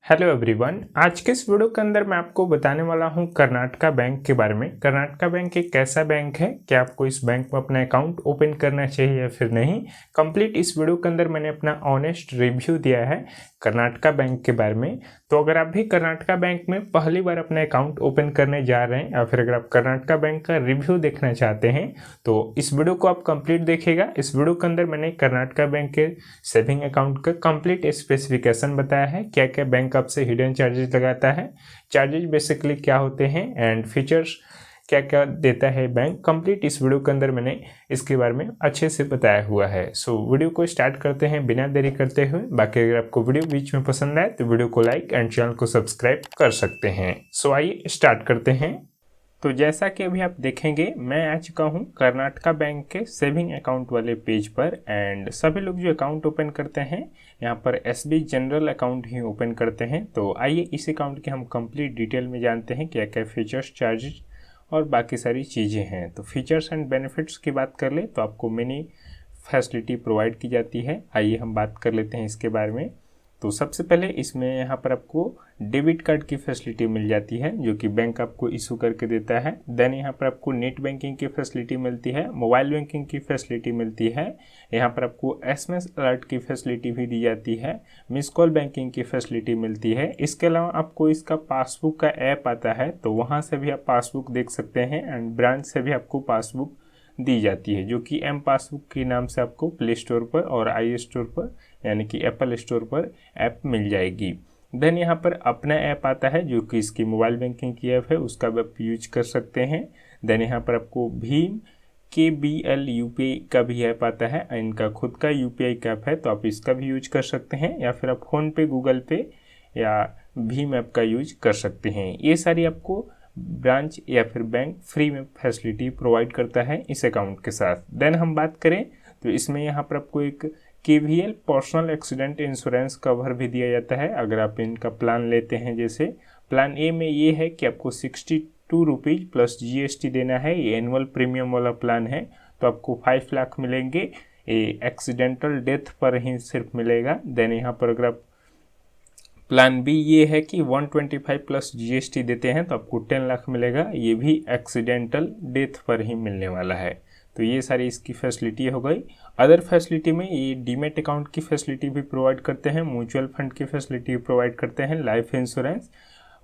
Hello everyone. आज के इस वीडियो के अंदर मैं आपको बताने वाला हूं कर्नाटका बैंक के बारे में। कर्नाटका बैंक एक कैसा बैंक है, क्या आपको इस बैंक में अपना अकाउंट ओपन करना चाहिए या फिर नहीं। कंप्लीट इस वीडियो के अंदर मैंने अपना ऑनेस्ट रिव्यू दिया है कर्नाटका बैंक के बारे में। तो अगर आप भी कर्नाटका बैंक में पहली बार अपना अकाउंट ओपन करने जा रहे हैं या फिर अगर आप कर्नाटका बैंक का रिव्यू देखना चाहते हैं तो इस वीडियो को आप कंप्लीट देखिएगा। इस वीडियो के अंदर मैंने कर्नाटका बैंक के सेविंग अकाउंट का कंप्लीट स्पेसिफिकेशन बताया है, क्या क्या बैंक आपसे हिडन चार्जेस लगाता है, चार्जेस बेसिकली क्या होते हैं एंड फीचर्स क्या क्या देता है बैंक। कंप्लीट इस वीडियो के अंदर मैंने इसके बारे में अच्छे से बताया हुआ है। सो वीडियो को स्टार्ट करते हैं बिना देरी करते हुए। बाकी अगर आपको वीडियो बीच में पसंद आए तो वीडियो को लाइक एंड चैनल को सब्सक्राइब कर सकते हैं। सो आइए स्टार्ट करते हैं। तो जैसा कि अभी आप देखेंगे मैं आ चुका हूँ कर्नाटका बैंक के सेविंग अकाउंट वाले पेज पर एंड सभी लोग जो अकाउंट ओपन करते हैं यहाँ पर एसबी जनरल अकाउंट ही ओपन करते हैं। तो आइए इस अकाउंट के हम कंप्लीट डिटेल में जानते हैं क्या क्या फीचर्स, चार्जेस और बाकी सारी चीज़ें हैं। तो फीचर्स एंड बेनिफिट्स की बात कर ले तो आपको मिनी फैसिलिटी प्रोवाइड की जाती है। आइए हम बात कर लेते हैं इसके बारे में। तो सबसे पहले इसमें यहाँ पर आपको डेबिट कार्ड की फैसिलिटी मिल जाती है जो कि बैंक आपको इशू करके देता है। देन यहाँ पर आपको नेट बैंकिंग की फैसिलिटी मिलती है, मोबाइल बैंकिंग की फैसिलिटी मिलती है, यहाँ पर आपको एसएमएस अलर्ट की फैसिलिटी भी दी जाती है, मिस कॉल बैंकिंग की फैसिलिटी मिलती है। इसके अलावा आपको इसका पासबुक का ऐप आता है तो वहाँ से भी आप पासबुक देख सकते हैं एंड ब्रांच से भी आपको पासबुक दी जाती है जो कि एम पासबुक के नाम से आपको प्ले स्टोर पर और आई स्टोर पर यानी कि एप्पल स्टोर पर ऐप मिल जाएगी। देन यहाँ पर अपना ऐप आता है जो कि इसकी मोबाइल बैंकिंग की ऐप है, उसका भी आप यूज कर सकते हैं। देन यहाँ पर आपको भीम KBL UPI का भी ऐप आता है, इनका खुद का UPI का ऐप है तो आप इसका भी यूज कर सकते हैं या फिर आप फ़ोन पे, गूगल पे या भीम ऐप का यूज कर सकते हैं। ये सारी आपको ब्रांच या फिर बैंक फ्री में फैसिलिटी प्रोवाइड करता है इस अकाउंट के साथ। देन हम बात करें तो इसमें यहाँ पर आपको एक KVL personal accident insurance cover भी दिया जाता है अगर आप इनका प्लान लेते हैं। जैसे प्लान ए में ये है कि आपको 62 रुपीज़ प्लस GST देना है, ये एनुअल प्रीमियम वाला प्लान है तो आपको 5 लाख मिलेंगे, ये एक्सीडेंटल डेथ पर ही सिर्फ मिलेगा। देन यहाँ पर अगर आप प्लान बी ये है कि 125 प्लस GST देते हैं तो आपको 10 लाख मिलेगा, ये भी एक्सीडेंटल डेथ पर ही मिलने वाला है। तो ये सारी इसकी फैसिलिटी हो गई। अदर फैसिलिटी में ये डीमेट अकाउंट की फैसिलिटी भी प्रोवाइड करते हैं, म्यूचुअल फंड की फैसिलिटी प्रोवाइड करते हैं, लाइफ इंश्योरेंस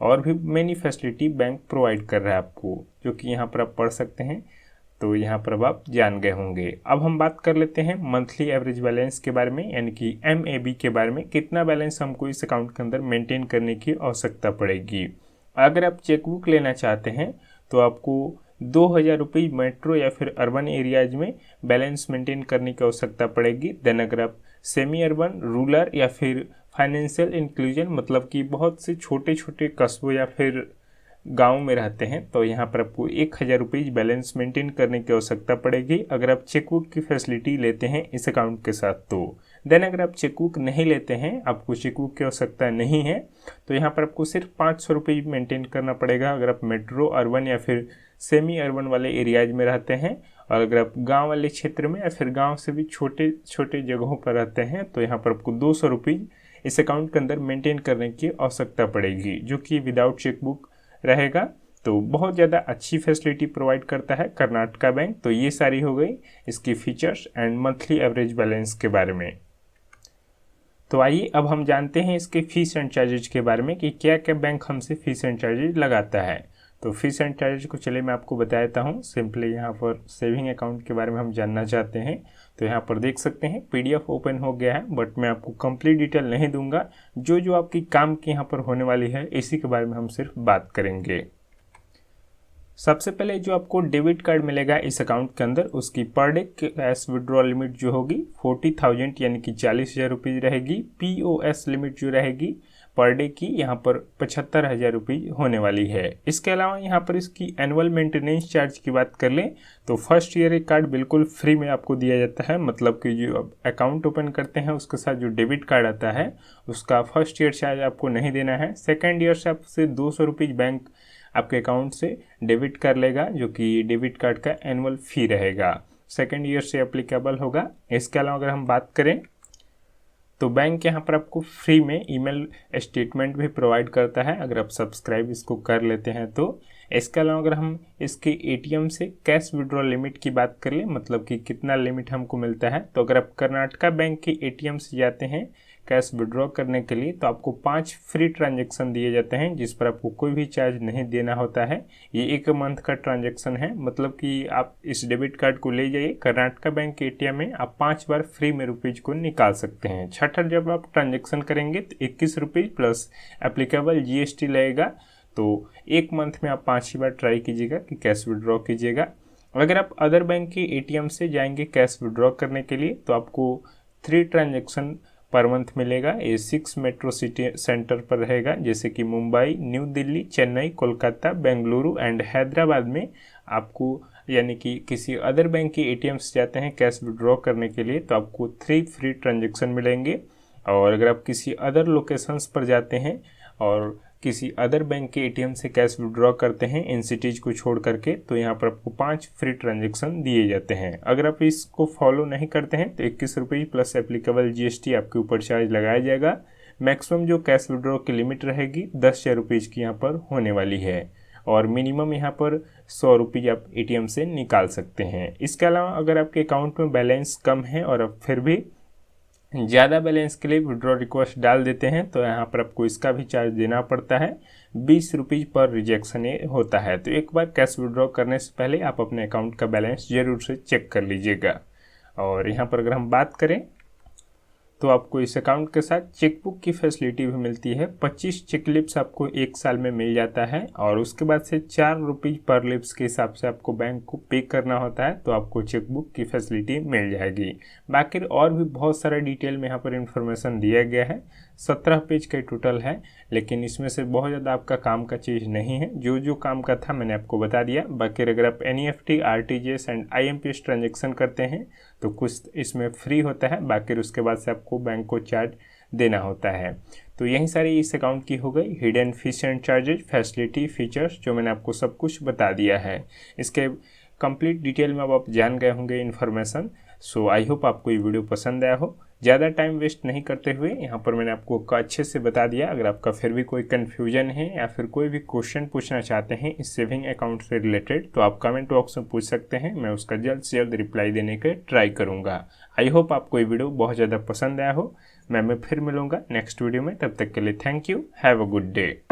और भी मैनी फैसिलिटी बैंक प्रोवाइड कर रहा है आपको जो कि यहाँ पर आप पढ़ सकते हैं। तो यहाँ पर अब आप जान गए होंगे। अब हम बात कर लेते हैं मंथली एवरेज बैलेंस के बारे में यानी कि MAB के बारे में, कितना बैलेंस हमको इस अकाउंट के अंदर मेंटेन करने की आवश्यकता पड़ेगी। अगर आप चेकबुक लेना चाहते हैं तो आपको 2000 रुपये मेट्रो या फिर अर्बन एरियाज में बैलेंस मेंटेन करने की आवश्यकता पड़ेगी। देन अगर आप सेमी अर्बन, रूरल या फिर फाइनेंशियल इंक्लूजन मतलब कि बहुत से छोटे छोटे कस्बों या फिर गांव में रहते हैं तो यहाँ पर आपको 1000 रुपये बैलेंस मेंटेन करने की आवश्यकता पड़ेगी अगर आप चेकबुक की फैसिलिटी लेते हैं इस अकाउंट के साथ। तो देन अगर आप चेकबुक नहीं लेते हैं, आपको चेकबुक की आवश्यकता नहीं है तो यहाँ पर आपको सिर्फ 500 रुपये मेंटेन करना पड़ेगा अगर आप मेट्रो, अर्बन या फिर सेमी अर्बन वाले एरियाज में रहते हैं। और अगर आप गाँव वाले क्षेत्र में या फिर गाँव से भी छोटे छोटे जगहों पर रहते हैं तो यहाँ पर आपको 200 रुपये इस अकाउंट के अंदर मेंटेन करने की आवश्यकता पड़ेगी जो कि विदाउट चेकबुक रहेगा। तो बहुत ज़्यादा अच्छी फैसिलिटी प्रोवाइड करता है कर्नाटका बैंक। तो ये सारी हो गई इसकी features and monthly average balance के बारे में। तो आइए अब हम जानते हैं इसके फीस एंड चार्जेज के बारे में कि क्या क्या बैंक हमसे फीस एंड चार्जेज लगाता है। तो फीस एंड चार्जेज को चलिए मैं आपको बता देता हूँ। सिंपली यहाँ पर सेविंग अकाउंट के बारे में हम जानना चाहते हैं तो यहाँ पर देख सकते हैं PDF ओपन हो गया है बट मैं आपको कंप्लीट डिटेल नहीं दूंगा, जो जो आपकी काम की यहाँ पर होने वाली है इसी के बारे में हम सिर्फ बात करेंगे। सबसे पहले जो आपको डेबिट कार्ड मिलेगा इस अकाउंट के अंदर उसकी per day cash withdrawal limit जो होगी 40,000 यानी कि 40,000 रुपये रहेगी। POS लिमिट जो रहेगी पर डे की यहाँ पर 75,000 रुपये होने वाली है। इसके अलावा यहाँ पर इसकी एनुअल मेंटेनेंस चार्ज की बात कर लें तो फर्स्ट ईयर एक कार्ड बिल्कुल फ्री में आपको दिया जाता है, मतलब कि जो अकाउंट ओपन करते हैं उसके साथ जो डेबिट कार्ड आता है उसका फर्स्ट ईयर चार्ज आपको नहीं देना है। सेकेंड ईयर से आपसे 200 रुपये बैंक आपके अकाउंट से डेबिट कर लेगा जो कि डेबिट कार्ड का एनुअल फ़ी रहेगा, सेकेंड ईयर से एप्लीकेबल होगा। इसके अलावा अगर हम बात करें तो बैंक यहाँ पर आपको फ्री में ईमेल स्टेटमेंट भी प्रोवाइड करता है अगर आप सब्सक्राइब इसको कर लेते हैं तो। इसके अलावा अगर हम इसके एटीएम से कैश विड्रॉ लिमिट की बात कर ले, मतलब कि कितना लिमिट हमको मिलता है, तो अगर आप कर्नाटका बैंक के एटीएम से जाते हैं कैश विड्रॉ करने के लिए तो आपको 5 फ्री ट्रांजैक्शन दिए जाते हैं जिस पर आपको कोई भी चार्ज नहीं देना होता है। ये 1 मंथ का ट्रांजैक्शन है, मतलब कि आप इस डेबिट कार्ड को ले जाइए कर्नाटका बैंक के एटीएम में, आप 5 बार फ्री में रुपीज को निकाल सकते हैं। छठा जब आप ट्रांजैक्शन करेंगे तो 21 रुपीज प्लस एप्लीकेबल जीएसटी लगेगा। तो 1 मंथ में आप 5 ही बार ट्राई कीजिएगा कि कैश विड्रॉ कीजिएगा। अगर आप अदर बैंक के एटीएम से जाएंगे कैश विड्रॉ करने के लिए तो आपको 3 ट्रांजैक्शन पर मंथ मिलेगा। ये 6 मेट्रो सिटी सेंटर पर रहेगा, जैसे कि मुंबई, न्यू दिल्ली, चेन्नई, कोलकाता, बेंगलुरु एंड हैदराबाद में आपको, यानी कि किसी अदर बैंक के एटीएम से जाते हैं कैश विड्रॉ करने के लिए तो आपको 3 फ्री ट्रांजैक्शन मिलेंगे। और अगर आप किसी अदर लोकेशंस पर जाते हैं और किसी अदर बैंक के एटीएम से कैश विड्रॉ करते हैं इन सिटीज़ को छोड़ करके तो यहाँ पर आपको 5 फ्री ट्रांजैक्शन दिए जाते हैं। अगर आप इसको फॉलो नहीं करते हैं तो 21 रुपये प्लस एप्लीकेबल जीएसटी आपके ऊपर चार्ज लगाया जाएगा। मैक्सिमम जो कैश विड्रॉ की लिमिट रहेगी 10,000 रुपीज़ की यहाँ पर होने वाली है और मिनिमम यहाँ पर 100 रुपये आप एटीएम से निकाल सकते हैं। इसके अलावा अगर आपके अकाउंट में बैलेंस कम है और आप फिर भी ज़्यादा बैलेंस के लिए विड्रॉ रिक्वेस्ट डाल देते हैं तो यहाँ पर आपको इसका भी चार्ज देना पड़ता है। 20 रुपीज़ पर रिजेक्शन ये होता है। तो एक बार कैश विड्रॉ करने से पहले आप अपने अकाउंट का बैलेंस ज़रूर से चेक कर लीजिएगा। और यहाँ पर अगर हम बात करें तो आपको इस अकाउंट के साथ चेकबुक की फैसिलिटी भी मिलती है। 25 चेक लिप्स आपको 1 साल में मिल जाता है और उसके बाद से 4 रुपीज़ पर लिप्स के हिसाब से आपको बैंक को पे करना होता है तो आपको चेकबुक की फैसिलिटी मिल जाएगी। बाकी और भी बहुत सारा डिटेल में यहाँ पर इंफॉर्मेशन दिया गया है। 17 पेज का टोटल है, लेकिन इसमें से बहुत ज़्यादा आपका काम का चीज़ नहीं है। जो जो काम का था मैंने आपको बता दिया। बाकी अगर आप NEFT, RTGS and IMPS transaction करते हैं तो कुछ इसमें फ्री होता है, बाकी उसके बाद से आपको बैंक को चार्ज देना होता है। तो यही सारी इस अकाउंट की हो गई hidden fees and charges, facility, features जो मैंने आपको सब कुछ बता दिया है। इसके कंप्लीट डिटेल में अब आप जान गए होंगे इन्फॉर्मेशन। सो आई होप आपको ये वीडियो पसंद आया हो। ज़्यादा टाइम वेस्ट नहीं करते हुए यहाँ पर मैंने आपको अच्छे से बता दिया। अगर आपका फिर भी कोई कन्फ्यूजन है या फिर कोई भी क्वेश्चन पूछना चाहते हैं इस सेविंग अकाउंट से रिलेटेड तो आप कमेंट बॉक्स में पूछ सकते हैं, मैं उसका जल्द से जल्द रिप्लाई देने का ट्राई करूँगा। आई होप आपको ये वीडियो बहुत ज़्यादा पसंद आया हो। मैं फिर मिलूँगा नेक्स्ट वीडियो में, तब तक के लिए thank you, have a good day.